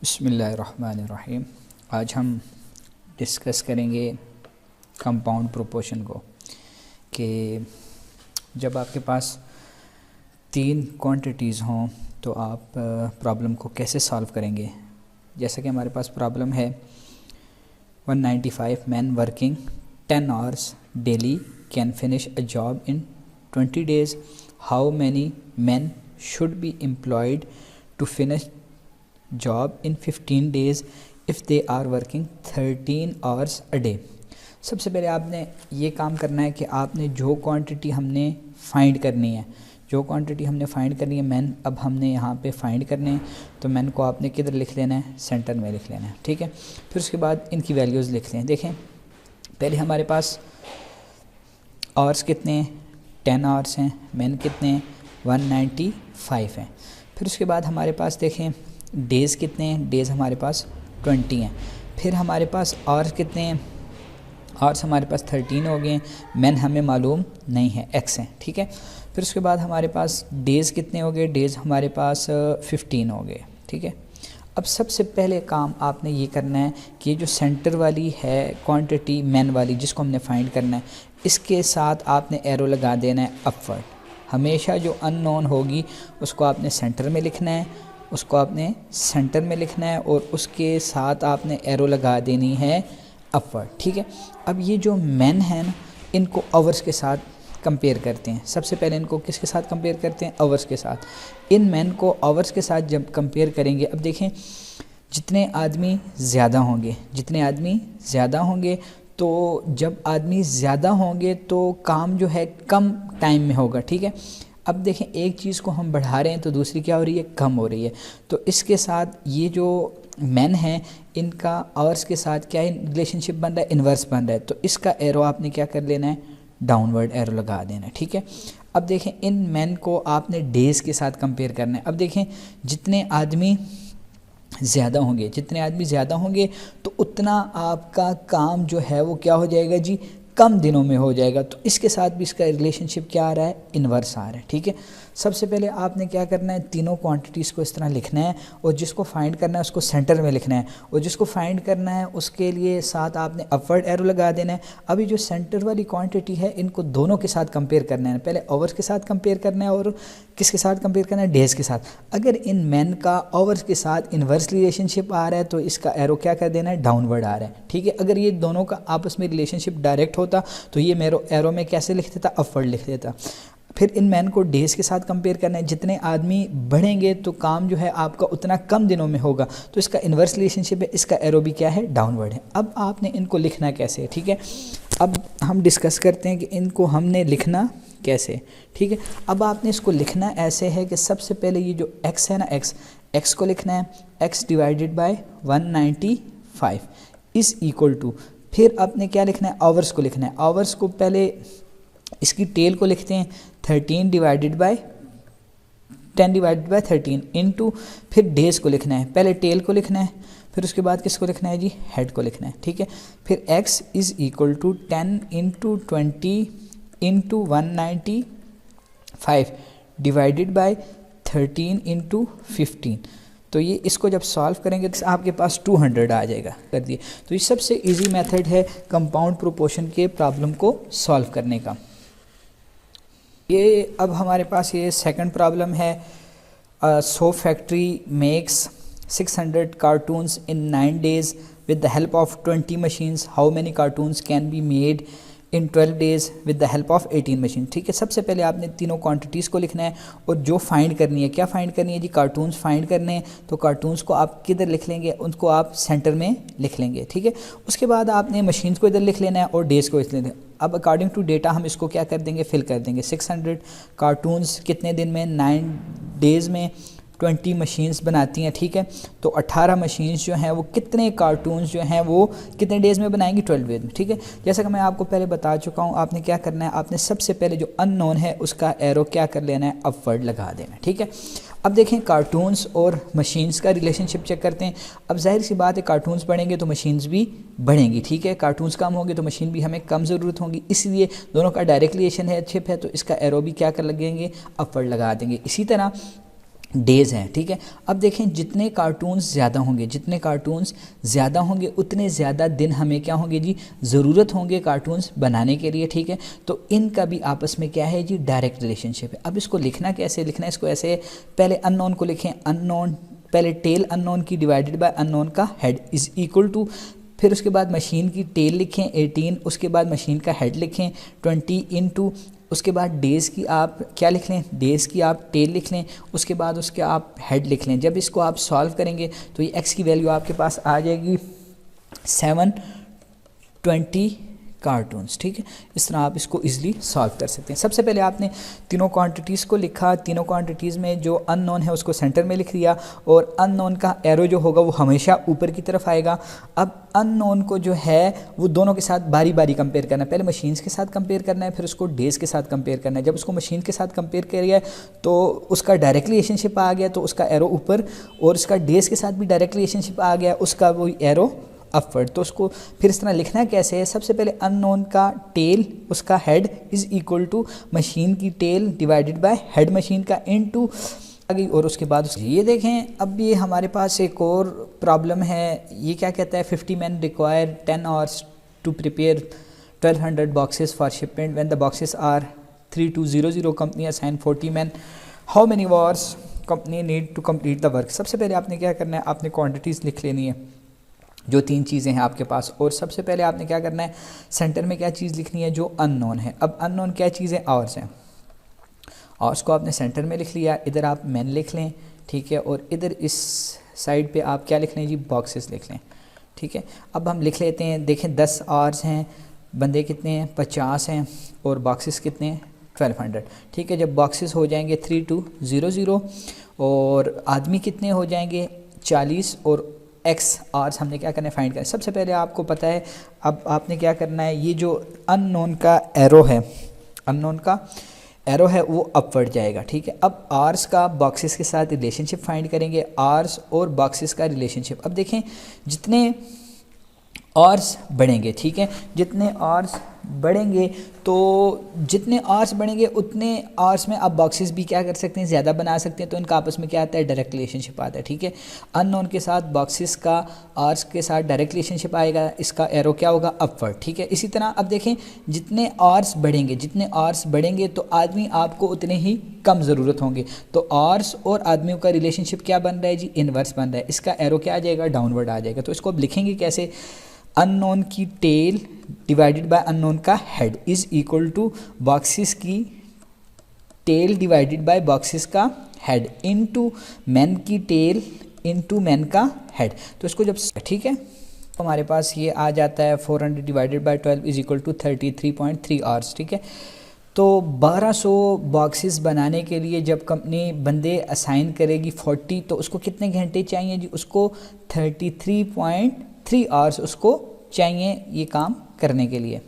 बिस्मिल्लाहिर्रहमानिर्रहीम। आज हम डिस्कस करेंगे कंपाउंड प्रोपोर्शन को कि जब आपके पास तीन क्वांटिटीज़ हों तो आप प्रॉब्लम को कैसे सॉल्व करेंगे। जैसा कि हमारे पास प्रॉब्लम है 195 man working 10 hours daily can finish a job in 20 days। How many man should be employed to finish job in 15 days if they are working 13 hours a day. सबसे पहले आपने ये काम करना है कि आपने जो क्वांटिटी हमने फाइंड करनी है मैन अब हमने यहाँ पे फाइंड करने हैं, तो मैन को आपने किधर लिख लेना है, सेंटर में लिख लेना है, ठीक है। फिर उसके बाद इनकी वैल्यूज़ लिख लें। देखें पहले हमारे पास आवर्स कितने हैं, 10 आवर्स हैं, मैन कितने हैं, 195 हैं। फिर उसके बाद हमारे पास देखें डेज़ कितने हैं, डेज़ हमारे पास 20 हैं। फिर हमारे पास आवर्स कितने हैं, आवर्स हमारे पास 13 हो गए हैं, मैन हमें मालूम नहीं है, एक्स हैं, ठीक है। फिर उसके बाद हमारे पास डेज़ कितने हो गए, डेज़ हमारे पास 15 हो गए, ठीक है। अब सबसे पहले काम आपने ये करना है कि ये जो सेंटर वाली है क्वांटिटी मैन वाली जिसको हमने फाइंड करना है, इसके साथ आपने एरो लगा देना है अपवर्ड। हमेशा जो अननोन होगी उसको आपने सेंटर में लिखना है, और उसके साथ आपने एरो लगा देनी है अपवर्ड, ठीक है। अब ये जो मैन है ना, इनको आवर्स के साथ कंपेयर करते हैं। सबसे पहले इनको किसके साथ कंपेयर करते हैं, आवर्स के साथ। इन मैन को आवर्स के साथ जब कंपेयर करेंगे, अब देखें जितने आदमी ज़्यादा होंगे तो जब आदमी ज़्यादा होंगे तो काम जो है कम टाइम में होगा, ठीक है। अब देखें एक चीज़ को हम बढ़ा रहे हैं तो दूसरी क्या हो रही है, कम हो रही है। तो इसके साथ ये जो मैन हैं इनका आवर्स के साथ क्या रिलेशनशिप बन रहा है, इन्वर्स बन रहा है। तो इसका एरो आपने क्या कर लेना है, डाउनवर्ड एरो लगा देना है, ठीक है। अब देखें इन मैन को आपने डेज़ के साथ कंपेयर करना है। अब देखें जितने आदमी ज़्यादा होंगे तो उतना आपका काम जो है वो क्या हो जाएगा जी, कम दिनों में हो जाएगा। तो इसके साथ भी इसका रिलेशनशिप क्या आ रहा है, इन्वर्स आ रहा है, ठीक है। सबसे पहले आपने क्या करना है, तीनों क्वांटिटीज़ को इस तरह लिखना है, और जिसको फाइंड करना है उसको सेंटर में लिखना है, और जिसको फाइंड करना है उसके लिए साथ आपने अपवर्ड एरो लगा देना है। अभी जो सेंटर वाली क्वांटिटी है इनको दोनों के साथ कंपेयर करना है, पहले आवर्स के साथ कंपेयर करना है और किसके साथ कंपेयर करना है, डेज़ के साथ। अगर इन मैन का आवर्स के साथ इन्वर्स रिलेशनशिप आ रहा है तो इसका एरो क्या कर देना है, डाउनवर्ड आ रहा है, ठीक है। अगर ये दोनों का आपस में रिलेशनशिप डायरेक्ट होता तो ये मेरे एरो में कैसे लिख देता, अपवर्ड लिख देता। फिर इन मैन को डेज़ के साथ कंपेयर करना है, जितने आदमी बढ़ेंगे तो काम जो है आपका उतना कम दिनों में होगा, तो इसका इन्वर्स रिलेशनशिप है, इसका एरो भी क्या है, डाउनवर्ड है। अब आपने इनको लिखना कैसे है, ठीक है। अब हम डिस्कस करते हैं कि इनको हमने लिखना कैसे, ठीक है। अब आपने इसको लिखना ऐसे है कि सबसे पहले ये जो x है ना, x को लिखना है x divided by 195 is equal to, फिर आपने क्या लिखना है, आवर्स को लिखना है। आवर्स को पहले इसकी टेल को लिखते हैं 13 डिवाइडेड बाय 13 इनटू, फिर डेज़ को लिखना है, पहले टेल को लिखना है, फिर उसके बाद किसको लिखना है जी, हेड को लिखना है, ठीक है। फिर x is equal to 10 into 20 into 195 divided by 13 into 15। तो ये इसको जब सॉल्व करेंगे तो आपके पास 200 आ जाएगा, कर दिए। तो ये सबसे इजी मेथड है कंपाउंड प्रोपोर्शन के प्रॉब्लम को सॉल्व करने का। ये अब हमारे पास ये सेकंड प्रॉब्लम है। So factory makes 600 cartoons in 9 days with the help of 20 machines. How many cartoons can be made in 12 days with the help of 18 machines? ठीक है। सबसे पहले आपने तीनों क्वांटिटीज़ को लिखना है और जो फाइंड करनी है, क्या फाइंड करनी है जी, कार्टून्स फाइंड करने हैं। तो कार्टून्स को आप किधर लिख लेंगे, उनको आप सेंटर में लिख लेंगे, ठीक है। उसके बाद आपने मशीन्स को इधर लिख लेना है और डेज़ को इधर। अब अकॉर्डिंग टू डेटा हम इसको क्या कर देंगे, फिल कर देंगे। 600 कार्टून्स कितने दिन में, 9 days में 20 मशीन्स बनाती हैं, ठीक है। तो 18 मशीन्स जो हैं वो कितने कार्टून्स जो हैं वो कितने डेज़ में बनाएंगी, 12 डेज़ में, ठीक है। जैसा कि मैं आपको पहले बता चुका हूँ, आपने क्या करना है, आपने सबसे पहले जो अननोन है उसका एरो क्या कर लेना है, अपवर्ड लगा देना, ठीक है। अब देखें कार्टून्स और मशीन्स का रिलेशनशिप चेक करते हैं। अब जाहिर सी बात है कार्टून्स बढ़ेंगे तो मशीन्स भी बढ़ेंगी, ठीक है। कार्टून्स कम होंगे तो मशीन भी हमें कम ज़रूरत होगी, इसलिए दोनों का डायरेक्ट रिलेशन है, छिप है, तो इसका एरो भी क्या कर लगेंगे, अपवर्ड लगा देंगे। इसी तरह डेज़ हैं, ठीक है। अब देखें जितने कार्टून्स ज़्यादा होंगे, जितने कार्टून्स ज़्यादा होंगे उतने ज़्यादा दिन हमें क्या होंगे जी, ज़रूरत होंगे कार्टून्स बनाने के लिए, ठीक है। तो इनका भी आपस में क्या है जी, डायरेक्ट रिलेशनशिप है। अब इसको लिखना कैसे, लिखना इसको ऐसे, पहले अननोन को लिखें, अननोन, पहले टेल अननोन की डिवाइडेड बाय अननोन का हेड इज़ इक्वल टू, फिर उसके बाद मशीन की टेल लिखें 18, उसके बाद मशीन का हेड लिखें 20 इनटू, उसके बाद डेज़ की आप क्या लिख लें, डेज़ की आप टेल लिख लें, उसके बाद उसके आप हेड लिख लें। जब इसको आप सॉल्व करेंगे तो ये एक्स की वैल्यू आपके पास आ जाएगी 720 कार्टून्स, ठीक है। इस तरह आप इसको इजीली सॉल्व कर सकते हैं। सबसे पहले आपने तीनों क्वांटिटीज़ को लिखा, तीनों क्वांटिटीज़ में जो अननोन है उसको सेंटर में लिख दिया, और अननोन का एरो जो होगा वो हमेशा ऊपर की तरफ आएगा। अब अननोन को जो है वो दोनों के साथ बारी बारी कंपेयर करना है, पहले मशीन्स के साथ कंपेयर करना है, फिर उसको डेज़ के साथ कंपेयर करना है। जब उसको मशीन के साथ कंपेयर किया तो उसका डायरेक्ट रिलेशनशिप आ गया, तो उसका एरो ऊपर, और उसका डेज़ के साथ भी डायरेक्ट रिलेशनशिप आ गया, उसका वो एरो अपवर्ड। तो उसको फिर इस तरह लिखना कैसे है, सबसे पहले अननोन का टेल, उसका head is equal to machine की tail divided by head machine का इनटू आगे, और उसके बाद ये देखें। अब ये हमारे पास एक और प्रॉब्लम है, ये क्या कहता है, 50 men require 10 hours to prepare 1200 boxes for shipment when the boxes are 3200, company assign 40 men, how many hours company need to complete the work. सबसे पहले आपने क्या करना है, आपने क्वान्टिटीज़ लिख लेनी है, जो तीन चीज़ें हैं आपके पास, और सबसे पहले आपने क्या करना है, सेंटर में क्या चीज़ लिखनी है, जो अननोन है। अब अननोन क्या चीज़ है, आवर्स हैं, आवर्स को आपने सेंटर में लिख लिया, इधर आप मैन लिख लें, ठीक है, और इधर इस साइड पे आप क्या लिख लें जी, बॉक्सेस लिख लें, ठीक है। अब हम लिख लेते हैं, देखें 10 आवर्स हैं, बंदे कितने हैं, 50 हैं, और बॉक्सेस कितने हैं, 1200, ठीक है। जब बॉक्सेस हो जाएंगे 3200 और आदमी कितने हो जाएंगे 40, और एक्स आवर्स हमने क्या करना है, फाइंड करना है। सबसे पहले आपको पता है, अब आपने क्या करना है, ये जो अननोन का एरो है, अननोन का एरो है वो अपवर्ड जाएगा, ठीक है। अब आर्स का बॉक्सेस के साथ रिलेशनशिप फाइंड करेंगे, आर्स और बॉक्सेस का रिलेशनशिप। अब देखें जितने आर्स बढ़ेंगे, ठीक है, जितने आर्स बढ़ेंगे, तो जितने आर्स बढ़ेंगे उतने आर्स में आप बॉक्सेस भी क्या कर सकते हैं, ज़्यादा बना सकते हैं। तो इनका आपस में क्या आता है, डायरेक्ट रिलेशनशिप आता है, ठीक है। अननोन के साथ बॉक्सेस का आर्स के साथ डायरेक्ट रिलेशनशिप आएगा, इसका एरो क्या होगा, अपवर्ड, ठीक है। इसी तरह अब देखें जितने आर्स बढ़ेंगे, जितने आर्स बढ़ेंगे तो आदमी आपको उतने ही कम ज़रूरत होंगे। तो आर्स और आदमियों का रिलेशनशिप क्या बन रहा है जी, इनवर्स बन रहा है, इसका एरो क्या आ जाएगा, डाउनवर्ड आ जाएगा। तो इसको अब लिखेंगे कैसे, अननोन की टेल डिवाइडेड बाय अननोन का head is equal two boxes की टेल डिवाइडेड बाय बॉक्सेस का हेड इनटू मैन की टेल इनटू मैन का हेड। तो इसको जब, ठीक है, तो हमारे पास ये आ जाता है 400 divided by 12 is equal to 33.3 hours, ठीक है। तो 1200 बॉक्सेस बनाने के लिए जब कंपनी बंदे असाइन करेगी 40, तो उसको कितने घंटे चाहिए जी, उसको 33.3 आवर्स उसको चाहिए ये काम करने के लिए।